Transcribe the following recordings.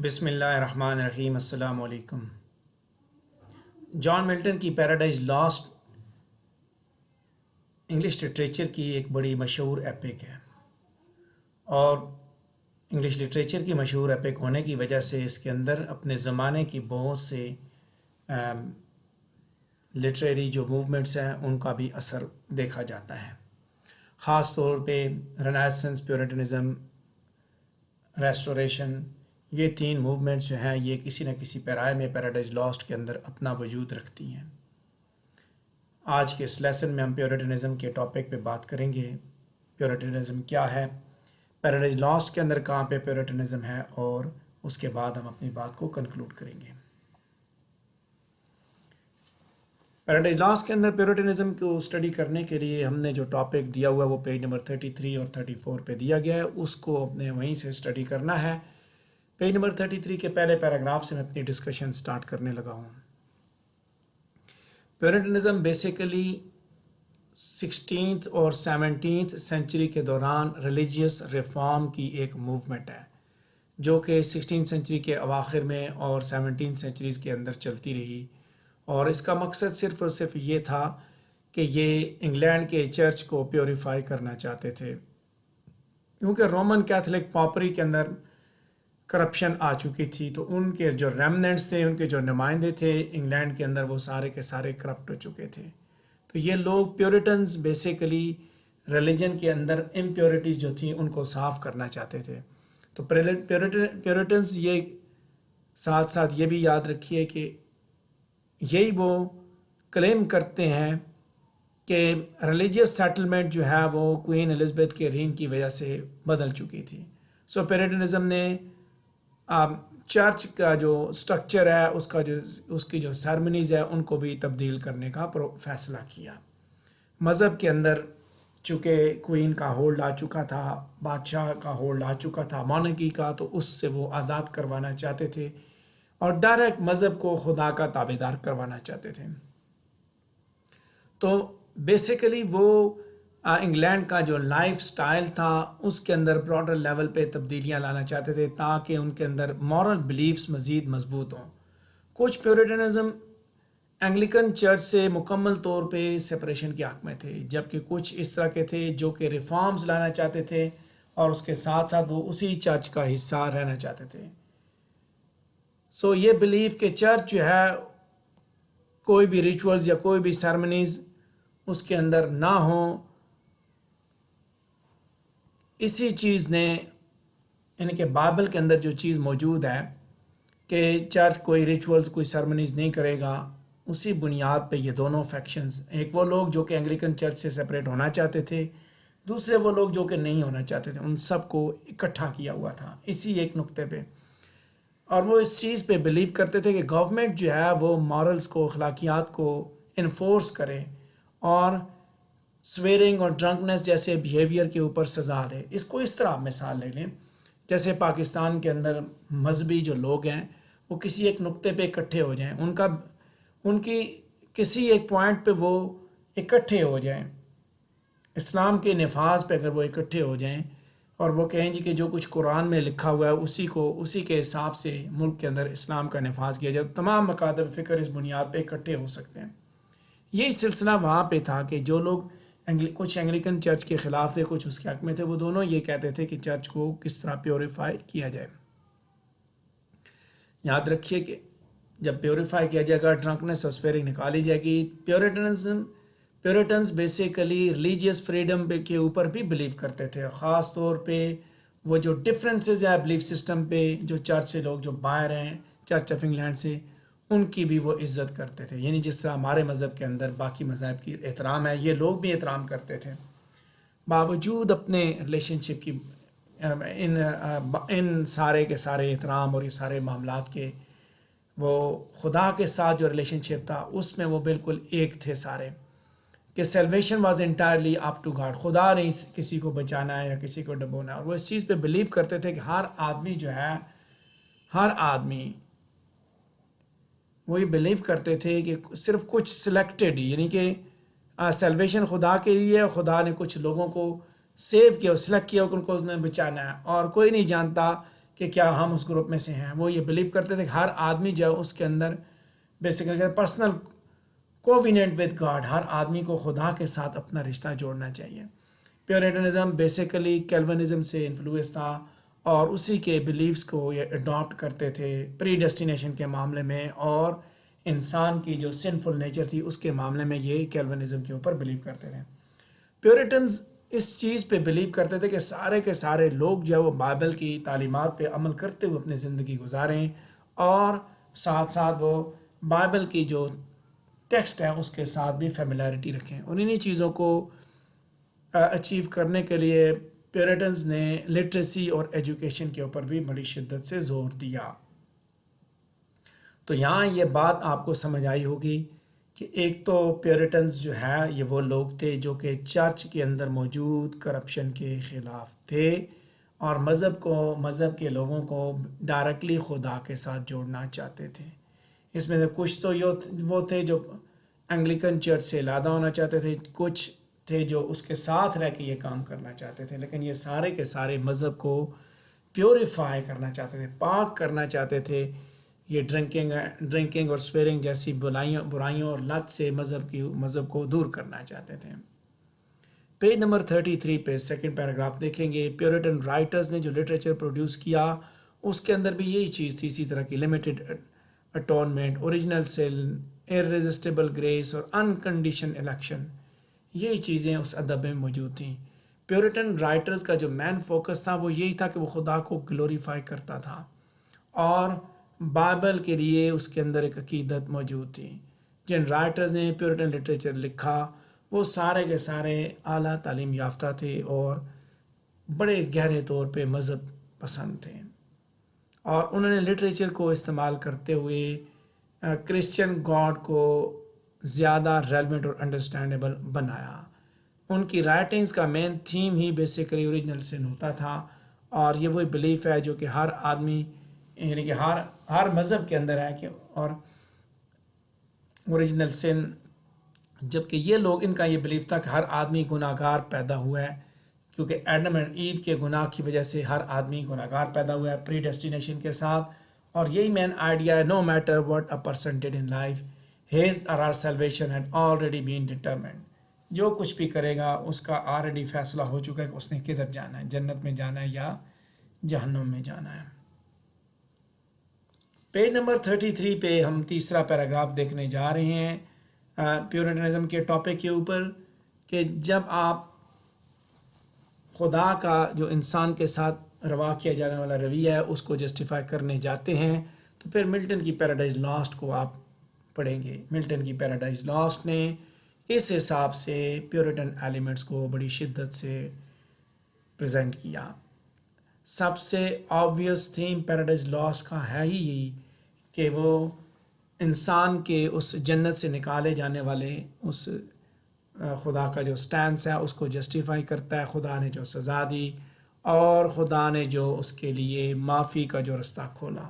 بسم اللہ الرحمن الرحیم۔ السلام علیکم۔ جان ملٹن کی پیراڈائز لاسٹ انگلش لٹریچر کی ایک بڑی مشہور ایپک ہے، اور انگلش لٹریچر کی مشہور ایپک ہونے کی وجہ سے اس کے اندر اپنے زمانے کی بہت سے لٹریری جو موومنٹس ہیں ان کا بھی اثر دیکھا جاتا ہے، خاص طور پہ رینیسنس، پیورٹنزم، ریسٹوریشن۔ یہ تین موومنٹس جو ہیں یہ کسی نہ کسی پیرائے میں پیراڈائز لاسٹ کے اندر اپنا وجود رکھتی ہیں۔ آج کے اس لیسن میں ہم پیورٹنزم کے ٹاپک پہ بات کریں گے۔ پیورٹنزم کیا ہے، پیراڈائز لاسٹ کے اندر کہاں پہ پیورٹنزم ہے، اور اس کے بعد ہم اپنی بات کو کنکلوڈ کریں گے۔ پیراڈائز لاسٹ کے اندر پیورٹنزم کو اسٹڈی کرنے کے لیے ہم نے جو ٹاپک دیا ہوا ہے وہ پیج نمبر 33 اور 34 پہ دیا گیا ہے، اس کو اپنے وہیں سے اسٹڈی کرنا ہے۔ پیج نمبر 33 کے پہلے پیراگراف سے میں اپنی ڈسکشن سٹارٹ کرنے لگا ہوں۔ پیورٹنزم بیسیکلی 16th اور 17th سینچری کے دوران ریلیجیس ریفارم کی ایک موومنٹ ہے، جو کہ 16th سینچری کے اواخر میں اور 17th سینچریز کے اندر چلتی رہی، اور اس کا مقصد صرف اور صرف یہ تھا کہ یہ انگلینڈ کے چرچ کو پیوریفائی کرنا چاہتے تھے، کیونکہ رومن کیتھولک پاپری کے اندر کرپشن آ چکی تھی، تو ان کے جو ریمننٹس تھے، ان کے جو نمائندے تھے انگلینڈ کے اندر، وہ سارے کے سارے کرپٹ ہو چکے تھے۔ تو یہ لوگ پیورٹنز بیسیکلی ریلیجن کے اندر امپیورٹیز جو تھیں ان کو صاف کرنا چاہتے تھے۔ تو پیورٹنز یہ ساتھ ساتھ یہ بھی یاد رکھیے کہ یہی وہ کلیم کرتے ہیں کہ ریلیجیس سیٹلمنٹ جو ہے وہ کوئین الزبتھ کے رین کی وجہ سے بدل چکی تھی۔ سو پیورٹنزم نے چرچ کا جو سٹرکچر ہے، اس کی جو سیرمنیز ہے ان کو بھی تبدیل کرنے کا فیصلہ کیا۔ مذہب کے اندر چونکہ کوئین کا ہولڈ آ چکا تھا، بادشاہ کا ہولڈ آ چکا تھا مونارکی کا، تو اس سے وہ آزاد کروانا چاہتے تھے اور ڈائریکٹ مذہب کو خدا کا تابعدار کروانا چاہتے تھے۔ تو بیسیکلی وہ انگلینڈ کا جو لائف سٹائل تھا اس کے اندر براڈر لیول پہ تبدیلیاں لانا چاہتے تھے، تاکہ ان کے اندر مورل بلیفز مزید مضبوط ہوں۔ کچھ پیورٹنزم انگلیکن چرچ سے مکمل طور پہ سپریشن کے حق میں تھے، جبکہ کچھ اس طرح کے تھے جو کہ ریفارمز لانا چاہتے تھے اور اس کے ساتھ ساتھ وہ اسی چرچ کا حصہ رہنا چاہتے تھے۔ سو یہ بلیف کہ چرچ جو ہے کوئی بھی ریچولز یا کوئی بھی سیرمنیز اس کے اندر نہ ہوں، اسی چیز نے، یعنی کہ بائبل کے اندر جو چیز موجود ہے کہ چرچ کوئی ریچولز کوئی سرمنیز نہیں کرے گا، اسی بنیاد پہ یہ دونوں فیکشنز، ایک وہ لوگ جو کہ انگلیکن چرچ سے سپریٹ ہونا چاہتے تھے، دوسرے وہ لوگ جو کہ نہیں ہونا چاہتے تھے، ان سب کو اکٹھا کیا ہوا تھا اسی ایک نقطے پہ۔ اور وہ اس چیز پہ بلیو کرتے تھے کہ گورنمنٹ جو ہے وہ مورلز کو، اخلاقیات کو انفورس کرے اور سویرنگ اور ڈرنکنس جیسے بیہیویئر کے اوپر سزا دے۔ اس کو اس طرح مثال لے لیں، جیسے پاکستان کے اندر مذہبی جو لوگ ہیں وہ کسی ایک نقطے پہ اکٹھے ہو جائیں، ان کی کسی ایک پوائنٹ پہ وہ اکٹھے ہو جائیں، اسلام کے نفاذ پہ اگر وہ اکٹھے ہو جائیں اور وہ کہیں جی کہ جو کچھ قرآن میں لکھا ہوا ہے اسی کے حساب سے ملک کے اندر اسلام کا نفاذ کیا جائے، تمام مکاتب فکر اس بنیاد پہ اکٹھے ہو سکتے ہیں۔ یہی سلسلہ وہاں پہ تھا کہ جو لوگ کچھ انگلیکن چرچ کے خلاف تھے، کچھ اس کے حق میں تھے، وہ دونوں یہ کہتے تھے کہ چرچ کو کس طرح پیوریفائی کیا جائے۔ یاد رکھیے کہ جب پیوریفائی کیا جائے گا، ڈرنکنس اور سویرنگ نکالی جائے گی۔ پیورٹنز بیسیکلی ریلیجیس فریڈم کے اوپر بھی بلیو کرتے تھے، اور خاص طور پہ وہ جو ڈفرینسز ہے بلیف سسٹم پہ، جو چرچ سے لوگ جو باہر ہیں چرچ آف انگلینڈ سے، ان کی بھی وہ عزت کرتے تھے، یعنی جس طرح ہمارے مذہب کے اندر باقی مذاہب کی احترام ہے، یہ لوگ بھی احترام کرتے تھے، باوجود اپنے ریلیشن شپ کی ان سارے کے سارے احترام اور یہ سارے معاملات کے، وہ خدا کے ساتھ جو ریلیشن شپ تھا اس میں وہ بالکل ایک تھے سارے، کہ salvation was entirely up to God, خدا نے کسی کو بچانا ہے یا کسی کو ڈبونا ہے، اور وہ اس چیز پہ بلیو کرتے تھے کہ ہر آدمی جو ہے، ہر آدمی وہی بلیو کرتے تھے کہ صرف کچھ سلیکٹڈ، یعنی کہ سیلویشن خدا کے لیے، خدا نے کچھ لوگوں کو سیو کیا، سلیکٹ کیا کہ ان کو اس نے بچانا ہے، اور کوئی نہیں جانتا کہ کیا ہم اس گروپ میں سے ہیں. وہ یہ بلیو کرتے تھے کہ ہر آدمی جو ہے اس کے اندر basically personal covenant with God, ہر آدمی کو خدا کے ساتھ اپنا رشتہ جوڑنا چاہیے. پیورٹنزم بیسیکلی کیلونزم سے انفلوئنس تھا اور اسی کے بلیفس کو یہ اڈاپٹ کرتے تھے پری ڈیسٹینیشن کے معاملے میں، اور انسان کی جو سنفل نیچر تھی اس کے معاملے میں یہ کیلونزم کے اوپر بلیو کرتے تھے. پیورٹنز اس چیز پہ بلیو کرتے تھے کہ سارے کے سارے لوگ جو ہے وہ بائبل کی تعلیمات پہ عمل کرتے ہوئے اپنی زندگی گزاریں، اور ساتھ ساتھ وہ بائبل کی جو ٹیکسٹ ہے اس کے ساتھ بھی فیملیرٹی رکھیں. اور انہی چیزوں کو اچیو کرنے کے لیے پیورٹنز نے لٹریسی اور ایجوکیشن کے اوپر بھی بڑی شدت سے زور دیا. تو یہاں یہ بات آپ کو سمجھ آئی ہوگی کہ ایک تو پیورٹنز جو ہے یہ وہ لوگ تھے جو کہ چرچ کے اندر موجود کرپشن کے خلاف تھے، اور مذہب کے لوگوں کو ڈائریکٹلی خدا کے ساتھ جوڑنا چاہتے تھے. اس میں سے کچھ تو وہ تھے جو انگلیکن چرچ سے علیحدہ ہونا چاہتے تھے، کچھ تھے جو اس کے ساتھ رہ کے یہ کام کرنا چاہتے تھے، لیکن یہ سارے کے سارے مذہب کو پیوریفائی کرنا چاہتے تھے، پاک کرنا چاہتے تھے. یہ ڈرنکنگ اور سویرنگ جیسی برائیوں اور لت سے مذہب کو دور کرنا چاہتے تھے. پیج نمبر 33 پہ سیکنڈ پیراگراف دیکھیں گے. پیورٹن رائٹرز نے جو لٹریچر پروڈیوس کیا اس کے اندر بھی یہی چیز تھی، اسی طرح کی لمیٹڈ اٹونمنٹ، اوریجنل سن، ارریزسٹیبل گریس اور انکنڈیشن الیکشن، یہی چیزیں اس ادب میں موجود تھیں. پیورٹن رائٹرز کا جو مین فوکس تھا وہ یہی تھا کہ وہ خدا کو گلوریفائی کرتا تھا، اور بائبل کے لیے اس کے اندر ایک عقیدت موجود تھی. جن رائٹرز نے پیورٹن لٹریچر لکھا وہ سارے کے سارے اعلیٰ تعلیم یافتہ تھے اور بڑے گہرے طور پہ مذہب پسند تھے، اور انہوں نے لٹریچر کو استعمال کرتے ہوئے کرسچن گاڈ کو زیادہ ریلیونٹ اور انڈرسٹینڈیبل بنایا. ان کی رائٹنگز کا مین تھیم ہی بیسیکلی اوریجنل سن ہوتا تھا، اور یہ وہی بلیف ہے جو کہ ہر آدمی یعنی کہ ہر مذہب کے اندر ہے کہ اور اوریجنل سن، جبکہ یہ لوگ ان کا یہ بلیف تھا کہ ہر آدمی گناہ گار پیدا ہوا ہے، کیونکہ ایڈم اینڈ ایو کے گناہ کی وجہ سے ہر آدمی گناہ گار پیدا ہوا ہے پری ڈیسٹینیشن کے ساتھ. اور یہی مین آئیڈیا ہے، no matter what a person did in life his or her salvation had already been determined. جو کچھ بھی کرے گا اس کا آلریڈی فیصلہ ہو چکا ہے کہ اس نے کدھر جانا ہے، جنت میں جانا ہے یا جہنم میں جانا ہے. پیج نمبر 33 پہ ہم تیسرا پیراگراف دیکھنے جا رہے ہیں پیورٹنزم کے ٹاپک کے اوپر، کہ جب آپ خدا کا جو انسان کے ساتھ روا کیا جانے والا رویہ ہے اس کو جسٹیفائی کرنے جاتے ہیں تو پھر ملٹن کی پیراڈائز لاسٹ کو آپ پڑھیں گے. ملٹن کی پیراڈائز لاسٹ نے اس حساب سے پیورٹن ایلیمنٹس کو بڑی شدت سے پریزنٹ کیا. سب سے آبویس تھیم پیراڈائز لاسٹ کا ہے ہی یہی کہ وہ انسان کے اس جنت سے نکالے جانے والے اس خدا کا جو سٹینس ہے اس کو جسٹیفائی کرتا ہے. خدا نے جو سزا دی اور خدا نے جو اس کے لیے معافی کا جو رستہ کھولا،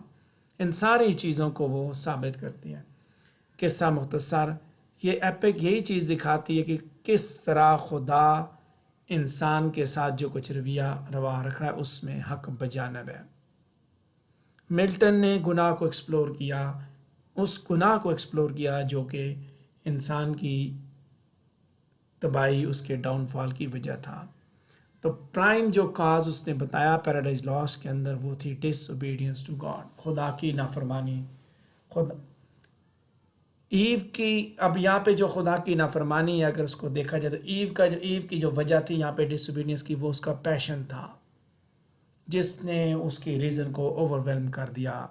ان ساری چیزوں کو وہ ثابت کرتی ہے. قصہ مختصر، یہ ایپک یہی چیز دکھاتی ہے کہ کس طرح خدا انسان کے ساتھ جو کچھ روا رکھ رہا ہے اس میں حق بجانب ہے. ملٹن نے گناہ کو ایکسپلور کیا، اس گناہ کو ایکسپلور کیا جو کہ انسان کی تباہی، اس کے ڈاؤن فال کی وجہ تھا. تو پرائم جو کاز اس نے بتایا پیراڈائز لاسٹ کے اندر وہ تھی ڈس اوبیڈینس ٹو گاڈ، خدا کی نافرمانی. خدا ایو کی، اب یہاں پہ جو خدا کی نافرمانی ہے اگر اس کو دیکھا جائے تو ایو کی جو وجہ تھی یہاں پہ ڈس اوبیڈینس کی، وہ اس کا پیشن تھا جس نے اس کی ریزن کو اوور ویلم کر دیا.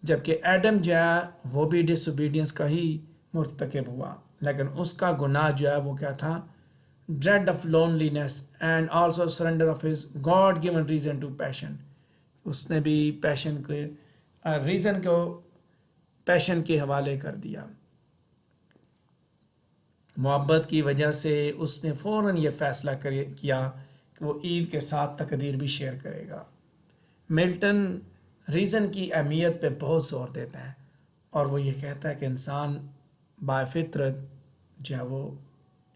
جبکہ ایڈم جو ہے وہ بھی ڈس اوبیڈینس کا ہی مرتکب ہوا، لیکن اس کا گناہ جو ہے وہ کیا تھا؟ Dread of loneliness and also surrender of his God given reason to passion. اس نے بھی پیشن کے ریزن کو پیشن کے حوالے کر دیا. محبت کی وجہ سے اس نے فوراً یہ فیصلہ کیا کہ وہ ایو کے ساتھ تقدیر بھی شیئر کرے گا. ملٹن ریزن کی اہمیت پہ بہت زور دیتا ہے، اور وہ یہ کہتا ہے کہ انسان بائے فطرت جو ہے وہ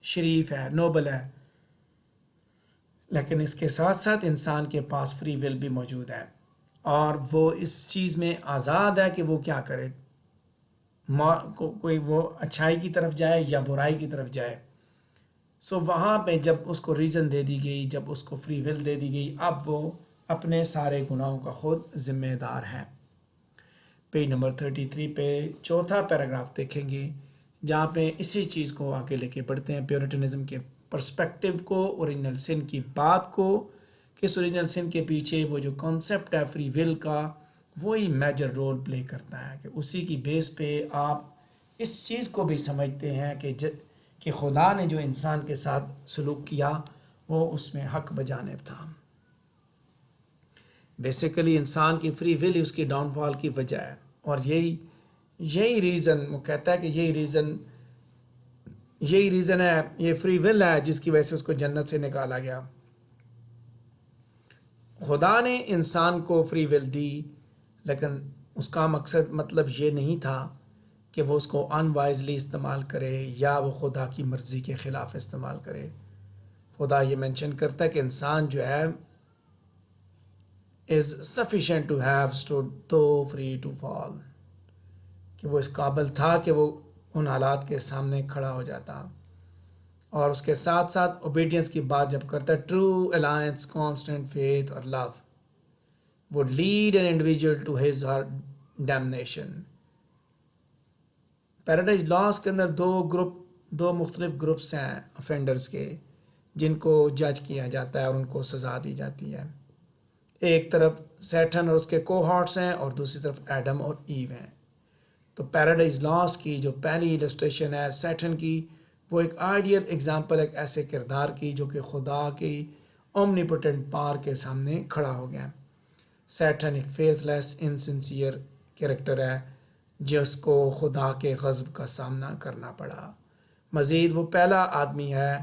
شریف ہے، نوبل ہے، لیکن اس کے ساتھ ساتھ انسان کے پاس فری ول بھی موجود ہے، اور وہ اس چیز میں آزاد ہے کہ وہ کیا کرے، کوئی وہ اچھائی کی طرف جائے یا برائی کی طرف جائے. سو وہاں پہ جب اس کو ریزن دے دی گئی، جب اس کو فری ول دے دی گئی، اب وہ اپنے سارے گناہوں کا خود ذمہ دار ہے. پیج نمبر 33 پہ چوتھا پیراگراف دیکھیں گے جہاں پہ اسی چیز کو آگے لے کے پڑھتے ہیں، پیورٹنزم کے پرسپیکٹیو کو، اوریجنل سن کی بات کو، کس اوریجنل سن کے پیچھے وہ جو کانسیپٹ ہے فری ول کا وہی میجر رول پلے کرتا ہے، کہ اسی کی بیس پہ آپ اس چیز کو بھی سمجھتے ہیں کہ خدا نے جو انسان کے ساتھ سلوک کیا وہ اس میں حق بجانب تھا. بیسیکلی انسان کی فری ول ہی اس کی ڈاؤن فال کی وجہ ہے، اور یہی ریزن وہ کہتا ہے کہ یہی ریزن ہے، یہ فری ول ہے جس کی وجہ سے اس کو جنت سے نکالا گیا. خدا نے انسان کو فری ول دی، لیکن اس کا مطلب یہ نہیں تھا کہ وہ اس کو ان وائزلی استعمال کرے یا وہ خدا کی مرضی کے خلاف استعمال کرے. خدا یہ مینشن کرتا ہے کہ انسان جو ہے is sufficient to have stood though free to fall، کہ وہ اس قابل تھا کہ وہ ان حالات کے سامنے کھڑا ہو جاتا. اور اس کے ساتھ ساتھ اوبیڈینس کی بات جب کرتا ہے، ٹرو الائنس، کانسٹنٹ فیتھ اور love would lead an individual to his or damnation. Paradise lost کے اندر دو مختلف گروپس ہیں افینڈرز کے جن کو جج کیا جاتا ہے اور ان کو سزا دی جاتی ہے. ایک طرف سیٹن اور اس کے کوہارٹس ہیں اور دوسری طرف ایڈم اور ایو ہیں. تو پیراڈائز لاس کی جو پہلی السٹریشن ہے سیٹن کی، وہ ایک آئیڈیل ایگزامپل ایک ایسے کردار کی جو کہ خدا کی اومنیپوٹنٹ پار کے سامنے کھڑا ہو گیا. سیٹن ایک فیتھ لیس انسنسیئر کریکٹر ہے جس کو خدا کے غضب کا سامنا کرنا پڑا. مزید وہ پہلا آدمی ہے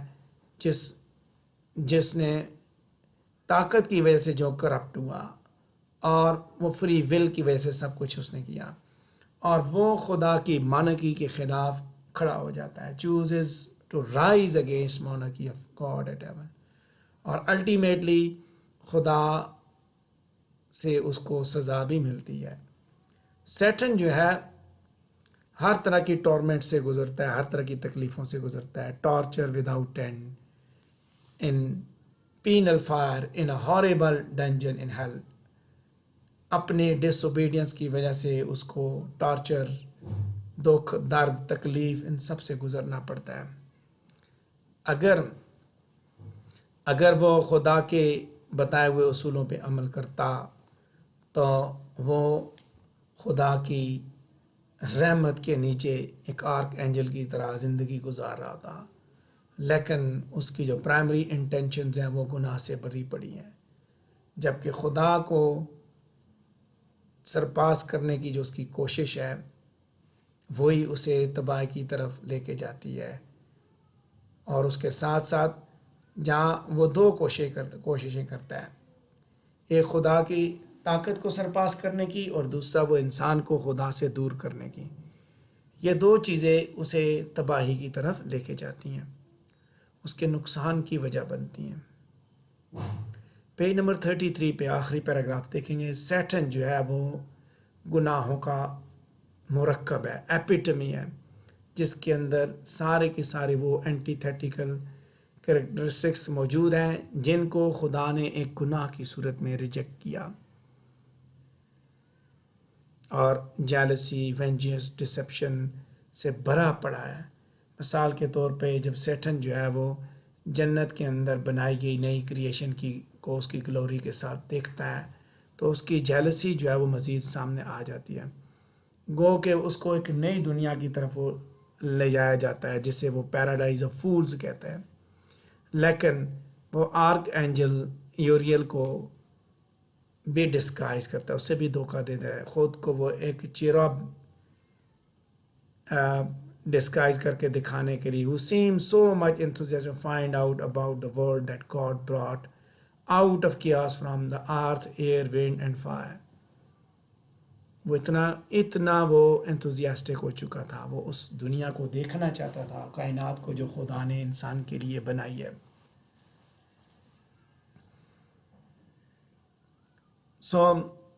جس نے طاقت کی وجہ سے جو کرپٹ ہوا، اور وہ فری ول کی وجہ سے سب کچھ اس نے کیا، اور وہ خدا کی مانکی کے خلاف کھڑا ہو جاتا ہے. چوزز ٹو رائز اگینسٹ مانکی آف گاڈ ایٹ ہیون، اور الٹیمیٹلی خدا سے اس کو سزا بھی ملتی ہے. سیٹن جو ہے ہر طرح کی ٹورمنٹ سے گزرتا ہے، ہر طرح کی تکلیفوں سے گزرتا ہے. Torture without end in penal fire in a horrible dungeon in hell. اپنے ڈس اوبیڈینس کی وجہ سے اس کو ٹارچر، دکھ، درد، تکلیف ان سب سے گزرنا پڑتا ہے. اگر وہ خدا کے بتائے ہوئے اصولوں پہ عمل کرتا تو وہ خدا کی رحمت کے نیچے ایک آرک اینجل کی طرح زندگی گزار رہا تھا، لیکن اس کی جو پرائمری انٹینشنز ہیں وہ گناہ سے بھری پڑی ہیں. جبکہ خدا کو سرپاس کرنے کی جو اس کی کوشش ہے وہی اسے تباہی کی طرف لے کے جاتی ہے. اور اس کے ساتھ ساتھ جہاں وہ دو کوششیں کرتا ہے، ایک خدا کی طاقت کو سرپاس کرنے کی اور دوسرا وہ انسان کو خدا سے دور کرنے کی. یہ دو چیزیں اسے تباہی کی طرف لے کے جاتی ہیں، اس کے نقصان کی وجہ بنتی ہیں. پیج نمبر 33 پہ آخری پیراگراف دیکھیں گے. سیٹن جو ہے وہ گناہوں کا مرکب ہے، ایپیٹمی ہے، جس کے اندر سارے کے سارے وہ اینٹی تھیٹیکل کریکٹرسٹکس موجود ہیں جن کو خدا نے ایک گناہ کی صورت میں ریجیکٹ کیا. اور جیلسی، وینجنس، ڈسیپشن سے بھرا پڑا ہے. مثال کے طور پہ جب سیٹن جو ہے وہ جنت کے اندر بنائی گئی نئی کریشن کو اس کی گلوری کے ساتھ دیکھتا ہے تو اس کی جیلسی جو ہے وہ مزید سامنے آ جاتی ہے. گو کہ اس کو ایک نئی دنیا کی طرف وہ لے جایا جاتا ہے جسے وہ پیراڈائز آف فولز کہتے ہیں، لیکن وہ آرک اینجل یوریل کو بھی ڈسکائز کرتا ہے، اسے بھی دھوکہ دیتا ہے. خود کو وہ ایک چیراب ڈسکائز کر کے دکھانے کے لیے who seems so much enthusiastic to find out about the world that God brought out of chaos from the earth, air, wind and fire. وہ اتنا وہ انتھوزیاسٹک ہو چکا تھا، وہ اس دنیا کو دیکھنا چاہتا تھا، کائنات کو جو خدا نے انسان کے لیے بنائی ہے.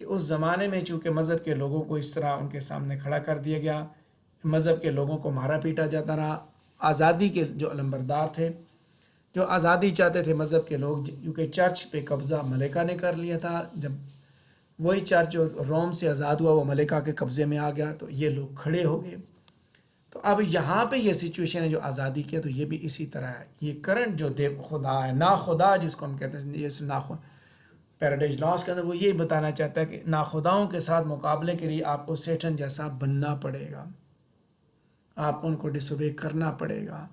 کہ اس زمانے میں چونکہ مذہب کے لوگوں کو اس طرح ان کے سامنے کھڑا کر دیا گیا، مذہب کے لوگوں کو مارا پیٹا جاتا رہا، آزادی کے جو علمبردار تھے، جو آزادی چاہتے تھے مذہب کے لوگ، کیونکہ چرچ پہ قبضہ ملکہ نے کر لیا تھا، جب وہی چرچ جو روم سے آزاد ہوا وہ ملکہ کے قبضے میں آ گیا تو یہ لوگ کھڑے ہو گئے. تو اب یہاں پہ یہ سچویشن ہے جو آزادی کی ہے، تو یہ بھی اسی طرح ہے. یہ کرنٹ جو خدا ہے، نا خدا جس کو ہم کہتے ہیں، یہ پیراڈائز لاس کے اندر وہ یہی بتانا چاہتا ہے کہ ناخداؤں کے ساتھ مقابلے کے لیے آپ کو سیٹن جیسا بننا پڑے گا، آپ کو ان کو ڈس اوبے کرنا پڑے گا.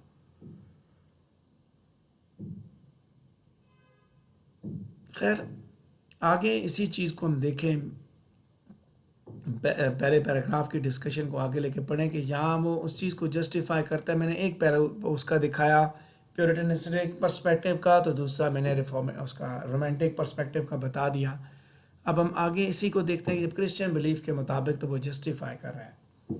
خیر آگے اسی چیز کو ہم دیکھیں، پہلے پیراگراف کی ڈسکشن کو آگے لے کے پڑھیں کہ یہاں وہ اس چیز کو جسٹیفائی کرتا ہے. میں نے ایک اس کا دکھایا پیورٹنسٹک پرسپیکٹیو کا، تو دوسرا میں نے اس کا رومانٹک پرسپیکٹیو کا بتا دیا. اب ہم آگے اسی کو دیکھتے ہیں کہ جب کرسچن بلیف کے مطابق تو وہ جسٹیفائی کر رہے ہیں.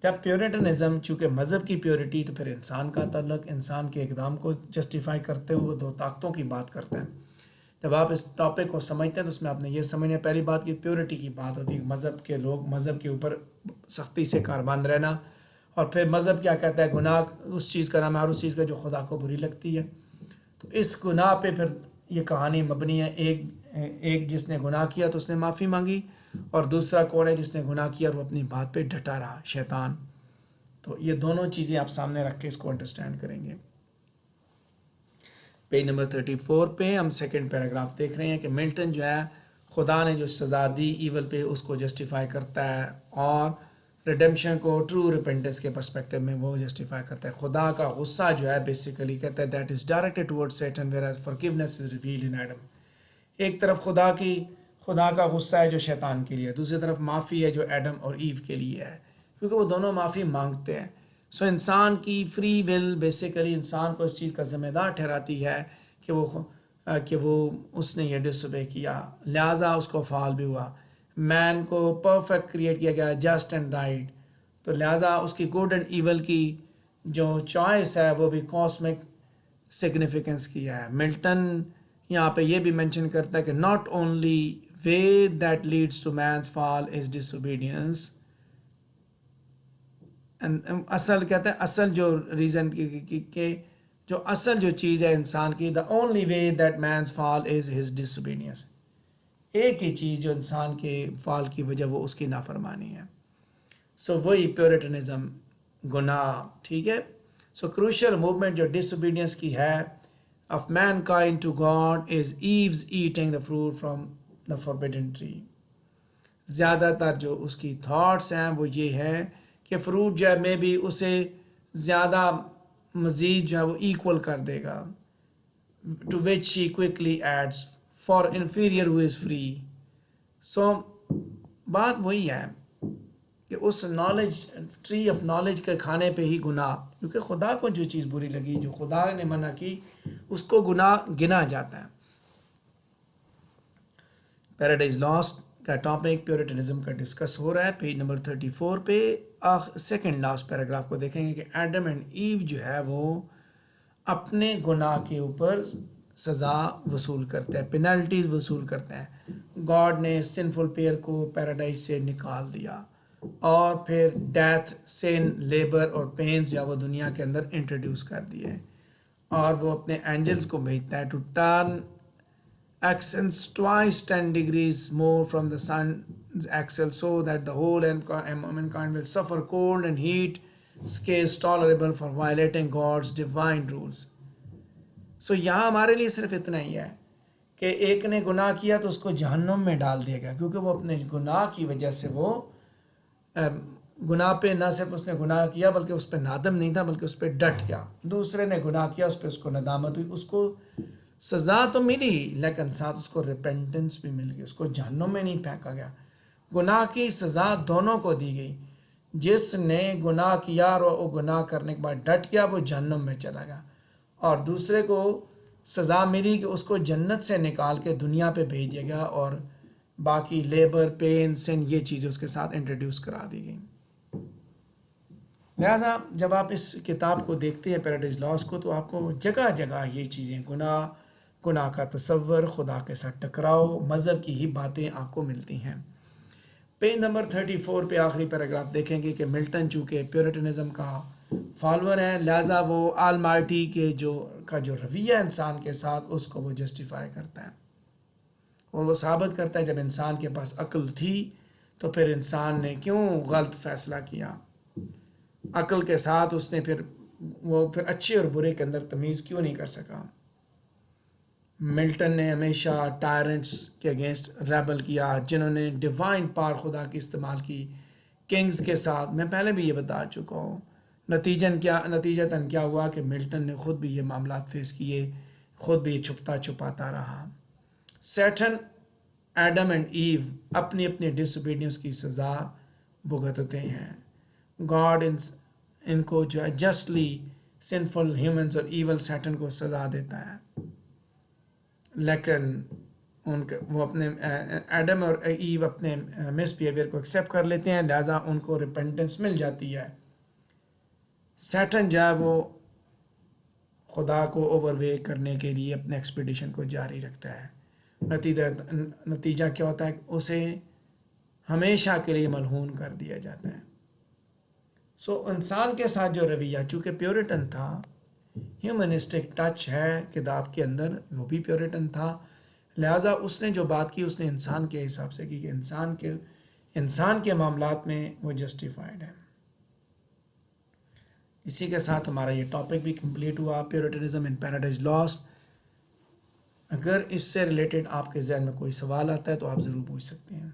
جب پیورٹنزم چونکہ مذہب کی پیورٹی، تو پھر انسان کا تعلق، انسان کے اقدام کو جسٹیفائی کرتے ہوئے وہ دو طاقتوں کی بات کرتے ہیں. جب آپ اس ٹاپک کو سمجھتے ہیں تو اس میں آپ نے یہ سمجھنا پہلی بات کہ پیورٹی کی بات ہوتی ہے، مذہب کے لوگ مذہب کے اوپر سختی سے کاربند رہنا. اور پھر مذہب کیا کہتا ہے، گناہ اس چیز کا نام ہے، ہر اس چیز کا جو خدا کو بری لگتی ہے. تو اس گناہ پہ پھر یہ کہانی مبنی ہے. ایک جس نے گناہ کیا تو اس نے معافی مانگی، اور دوسرا کون ہے جس نے گناہ کیا اور وہ اپنی بات پہ ڈٹا رہا، شیطان. تو یہ دونوں چیزیں آپ سامنے رکھ کے اس کو انڈرسٹینڈ کریں گے. پیج نمبر 34 پہ ہم سیکنڈ پیراگراف دیکھ رہے ہیں کہ ملٹن جو ہے خدا نے جو سزا دی ایول پہ اس کو جسٹیفائی کرتا ہے، اور ریڈمپشن کو ٹرو ریپینٹنس کے پرسپیکٹیو میں وہ جسٹیفائی کرتا ہے. خدا کا غصہ جو ہے بیسیکلی کہتا ہے that is directed toward Satan whereas forgiveness is revealed in Adam. ایک طرف خدا کا غصہ ہے جو شیطان کے لیے، دوسری طرف معافی ہے جو ایڈم اور ایو کے لیے ہے، کیونکہ وہ دونوں معافی مانگتے ہیں. سو انسان کی فری ول بیسیکلی انسان کو اس چیز کا ذمہ دار ٹھہراتی ہے کہ وہ اس نے یہ ڈس اوبے کیا، لہٰذا اس کو فال بھی ہوا. مین کو پرفیکٹ کریٹ کیا گیا، جسٹ اینڈ رائٹ، تو لہٰذا اس کی گڈ اینڈ ایول کی جو چوائس ہے وہ بھی کاسمک سگنیفیکنس کی ہے. ملٹن یہاں پہ یہ بھی مینشن کرتا ہے کہ not only way that leads to man's fall is disobedience. اصل کہتے ہیں اصل جو ریزن کہ جو اصل جو چیز ہے انسان کی، the only way that man's fall is his disobedience. ایک ہی چیز جو انسان کے فال کی وجہ وہ اس کی نافرمانی ہے. سو وہی پیورٹنزم، گناہ، ٹھیک ہے. سو کروشل موومنٹ جو ڈس اوبیڈینس کی ہے of mankind to God is Eve's eating the fruit from the forbidden tree. زیادہ تر جو اس کی تھاٹس ہیں وہ یہ ہے کہ فروٹ جو ہے میں بھی اسے زیادہ مزید جو ہے وہ ایکول کر دے گا. To which she quickly adds for inferior who is free. سو بات وہی ہے کہ اس نالج ٹری آف نالج کے کھانے پہ ہی گناہ، کیونکہ خدا کو جو چیز بری لگی، جو خدا نے منع کی، اس کو گناہ گنا جاتا ہے. پیراڈائز لاسٹ کا ٹاپک پیورٹنزم کا ڈسکس ہو رہا ہے. پیج نمبر 34 پہ سیکنڈ لاسٹ پیراگراف کو دیکھیں گے کہ ایڈم اینڈ ایو جو ہے وہ اپنے گناہ کے اوپر سزا وصول کرتے ہیں، پینلٹیز وصول کرتے ہیں. گاڈ نے سنفل پیئر کو پیراڈائز سے نکال دیا، اور پھر ڈیتھ، سن، لیبر اور پینز جو وہ دنیا کے اندر انٹروڈیوس کر دیے، اور وہ اپنے اینجلز کو بھیجتا ہے to turn axis twice 10 degrees more from the sun's axis so that the whole mankind will suffer cold and heat scales tolerable for violating God's divine rules. So یہاں ہمارے لیے صرف اتنا ہی ہے کہ ایک نے گناہ کیا تو اس کو جہنم میں ڈال دیا گیا، کیونکہ وہ اپنے گناہ کی وجہ سے وہ گناہ پہ نہ صرف اس نے گناہ کیا بلکہ اس پہ نادم نہیں تھا بلکہ اس پہ ڈٹ گیا. دوسرے نے گناہ کیا، اس پہ اس کو ندامت ہوئی، اس کو سزا تو ملی لیکن ساتھ اس کو ریپینٹنس بھی مل گئی، اس کو جہنم میں نہیں پھینکا گیا. گناہ کی سزا دونوں کو دی گئی. جس نے گناہ کیا اور وہ گناہ کرنے کے بعد ڈٹ گیا وہ جہنم میں چلا گیا، اور دوسرے کو سزا ملی کہ اس کو جنت سے نکال کے دنیا پہ بھیج دیا گیا، اور باقی لیبر، پین، سن، یہ چیزیں اس کے ساتھ انٹروڈیوس کرا دی گئی. لہٰذا جب آپ اس کتاب کو دیکھتے ہیں پیراڈائز لاس کو، تو آپ کو جگہ جگہ یہ چیزیں، گناہ، گناہ کا تصور، خدا کے ساتھ ٹکراؤ، مذہب کی ہی باتیں آپ کو ملتی ہیں۔ پیج نمبر 34 پہ آخری پیراگراف دیکھیں گے کہ ملٹن چونکہ پیورٹنزم کا فالوور ہے، لہٰذا وہ آلمائٹی کے جو رویہ انسان کے ساتھ اس کو وہ جسٹیفائی کرتا ہے، اور وہ ثابت کرتا ہے جب انسان کے پاس عقل تھی تو پھر انسان نے کیوں غلط فیصلہ کیا، عقل کے ساتھ اس نے پھر اچھے اور برے کے اندر تمیز کیوں نہیں کر سکا۔ ملٹن نے ہمیشہ ٹائرنٹس کے اگینسٹ ریبل کیا جنہوں نے ڈیوائن پار خدا کی استعمال کی کنگز کے ساتھ۔ میں پہلے بھی یہ بتا چکا ہوں، نتیجتاً کیا ہوا کہ ملٹن نے خود بھی یہ معاملات فیس کیے، خود بھی چھپتا چھپاتا رہا۔ سیٹن، ایڈم اینڈ ایو اپنی اپنی ڈس اوبیڈینس کی سزا بھگتتے ہیں۔ گاڈ ان کو جو ہے جسٹلی سنفل ہیومنز اور ایول سیٹن کو سزا دیتا ہے، لیکن وہ اپنے ایڈم اور ایو اپنے مس بیہیویئر کو ایکسیپٹ کر لیتے ہیں، لہٰذا ان کو ریپینٹنس مل جاتی ہے۔ سیٹن جو ہے وہ خدا کو اوور وے کرنے کے لیے اپنے ایکسپیڈیشن کو جاری رکھتا ہے۔ نتیجہ کیا ہوتا ہے کہ اسے ہمیشہ کے لیے ملعون کر دیا جاتا ہے۔ انسان کے ساتھ جو رویہ چونکہ پیورٹن تھا، ہیومنسٹک ٹچ ہے کتاب کے اندر، وہ بھی پیورٹن تھا، لہٰذا اس نے جو بات کی اس نے انسان کے حساب سے کی کہ انسان کے معاملات میں وہ جسٹیفائڈ ہے۔ اسی کے ساتھ ہمارا یہ ٹاپک بھی کمپلیٹ ہوا، پیورٹنزم ان پیراڈائز لاسٹ۔ اگر اس سے ریلیٹڈ آپ کے ذہن میں کوئی سوال آتا ہے تو آپ ضرور پوچھ سکتے ہیں۔